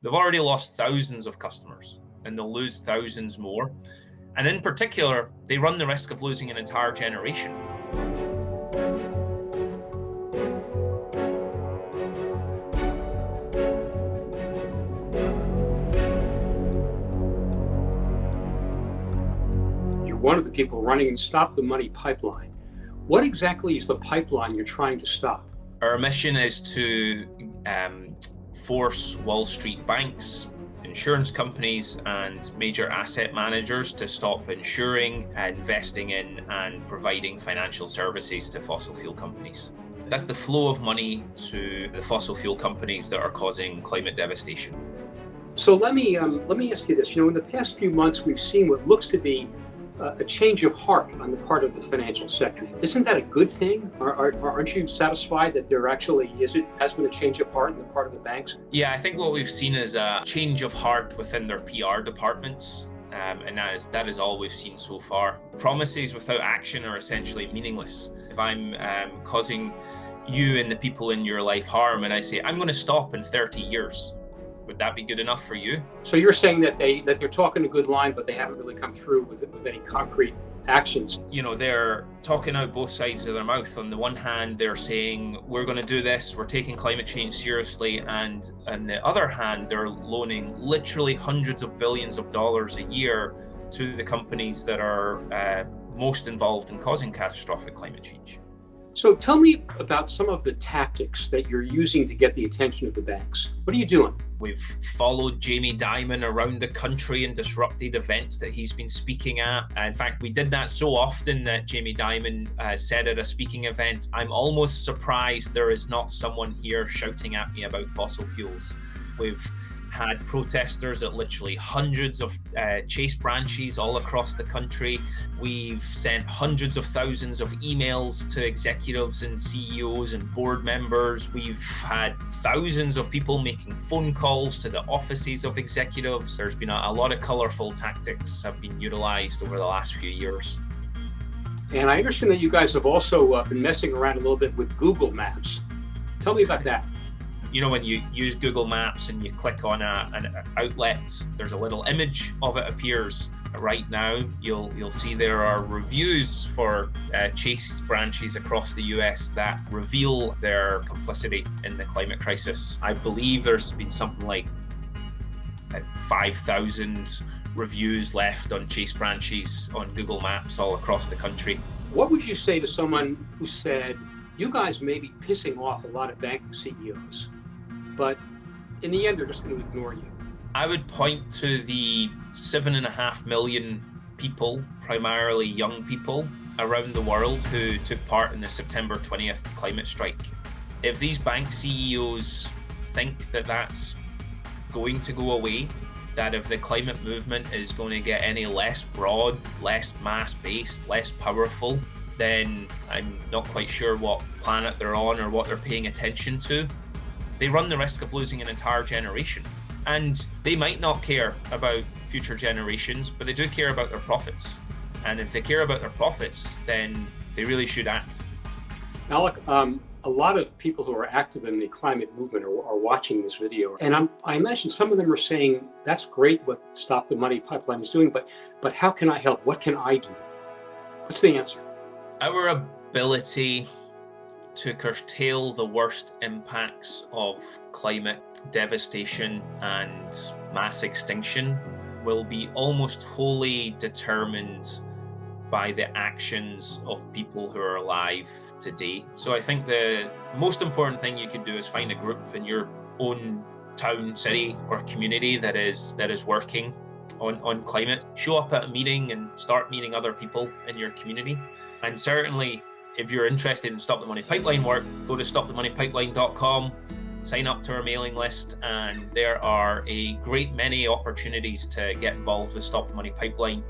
They've already lost thousands of customers, and they'll lose thousands more. And in particular, they run the risk of losing an entire generation. You're one of the people running Stop the Money pipeline. What exactly is the pipeline you're trying to stop? Our mission is to force Wall Street banks, insurance companies, and major asset managers to stop insuring, investing in, and providing financial services to fossil fuel companies. That's the flow of money to the fossil fuel companies that are causing climate devastation. So let me ask you this. In the past few months, we've seen what looks to be a change of heart on the part of the financial sector. Isn't that a good thing? Aren't you satisfied that there actually has been a change of heart on the part of the banks? Yeah, I think what we've seen is a change of heart within their PR departments. And that is all we've seen so far. Promises without action are essentially meaningless. If I'm causing you and the people in your life harm, and I say, I'm going to stop in 30 years, would that be good enough for you? So you're saying that they're talking a good line, but they haven't really come through with any concrete actions. They're talking out both sides of their mouth. On the one hand, they're saying, we're going to do this, we're taking climate change seriously. And on the other hand, they're loaning literally hundreds of billions of dollars a year to the companies that are most involved in causing catastrophic climate change. So tell me about some of the tactics that you're using to get the attention of the banks. What are you doing? We've followed Jamie Dimon around the country and disrupted events that he's been speaking at. In fact, we did that so often that Jamie Dimon said at a speaking event, I'm almost surprised there is not someone here shouting at me about fossil fuels. We've had protesters at literally hundreds of Chase branches all across the country. We've sent hundreds of thousands of emails to executives and CEOs and board members. We've had thousands of people making phone calls to the offices of executives. There's been a lot of colorful tactics have been utilized over the last few years. And I understand that you guys have also been messing around a little bit with Google Maps. Tell me about that. When you use Google Maps and you click on an outlet, there's a little image of it appears. Right now, you'll see there are reviews for Chase branches across the US that reveal their complicity in the climate crisis. I believe there's been something like 5,000 reviews left on Chase branches on Google Maps all across the country. What would you say to someone who said, you guys may be pissing off a lot of bank CEOs, but in the end, they're just going to ignore you? I would point to the 7.5 million people, primarily young people, around the world who took part in the September 20th climate strike. If these bank CEOs think that that's going to go away, that if the climate movement is going to get any less broad, less mass-based, less powerful, then I'm not quite sure what planet they're on or what they're paying attention to. They run the risk of losing an entire generation. And they might not care about future generations, but they do care about their profits. And if they care about their profits, then they really should act. Alec, a lot of people who are active in the climate movement are watching this video. And I imagine some of them are saying, that's great what Stop the Money pipeline is doing, but how can I help? What can I do? What's the answer? Our ability to curtail the worst impacts of climate devastation and mass extinction will be almost wholly determined by the actions of people who are alive today. So I think the most important thing you could do is find a group in your own town, city, or community that is working on climate. Show up at a meeting and start meeting other people in your community. And certainly, if you're interested in Stop the Money Pipeline work, go to stopthemoneypipeline.com, sign up to our mailing list, and there are a great many opportunities to get involved with Stop the Money Pipeline.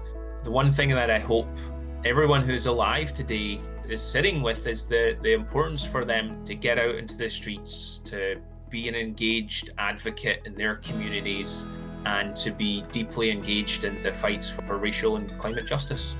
The one thing that I hope everyone who's alive today is sitting with is the importance for them to get out into the streets, to be an engaged advocate in their communities, and to be deeply engaged in the fights for racial and climate justice.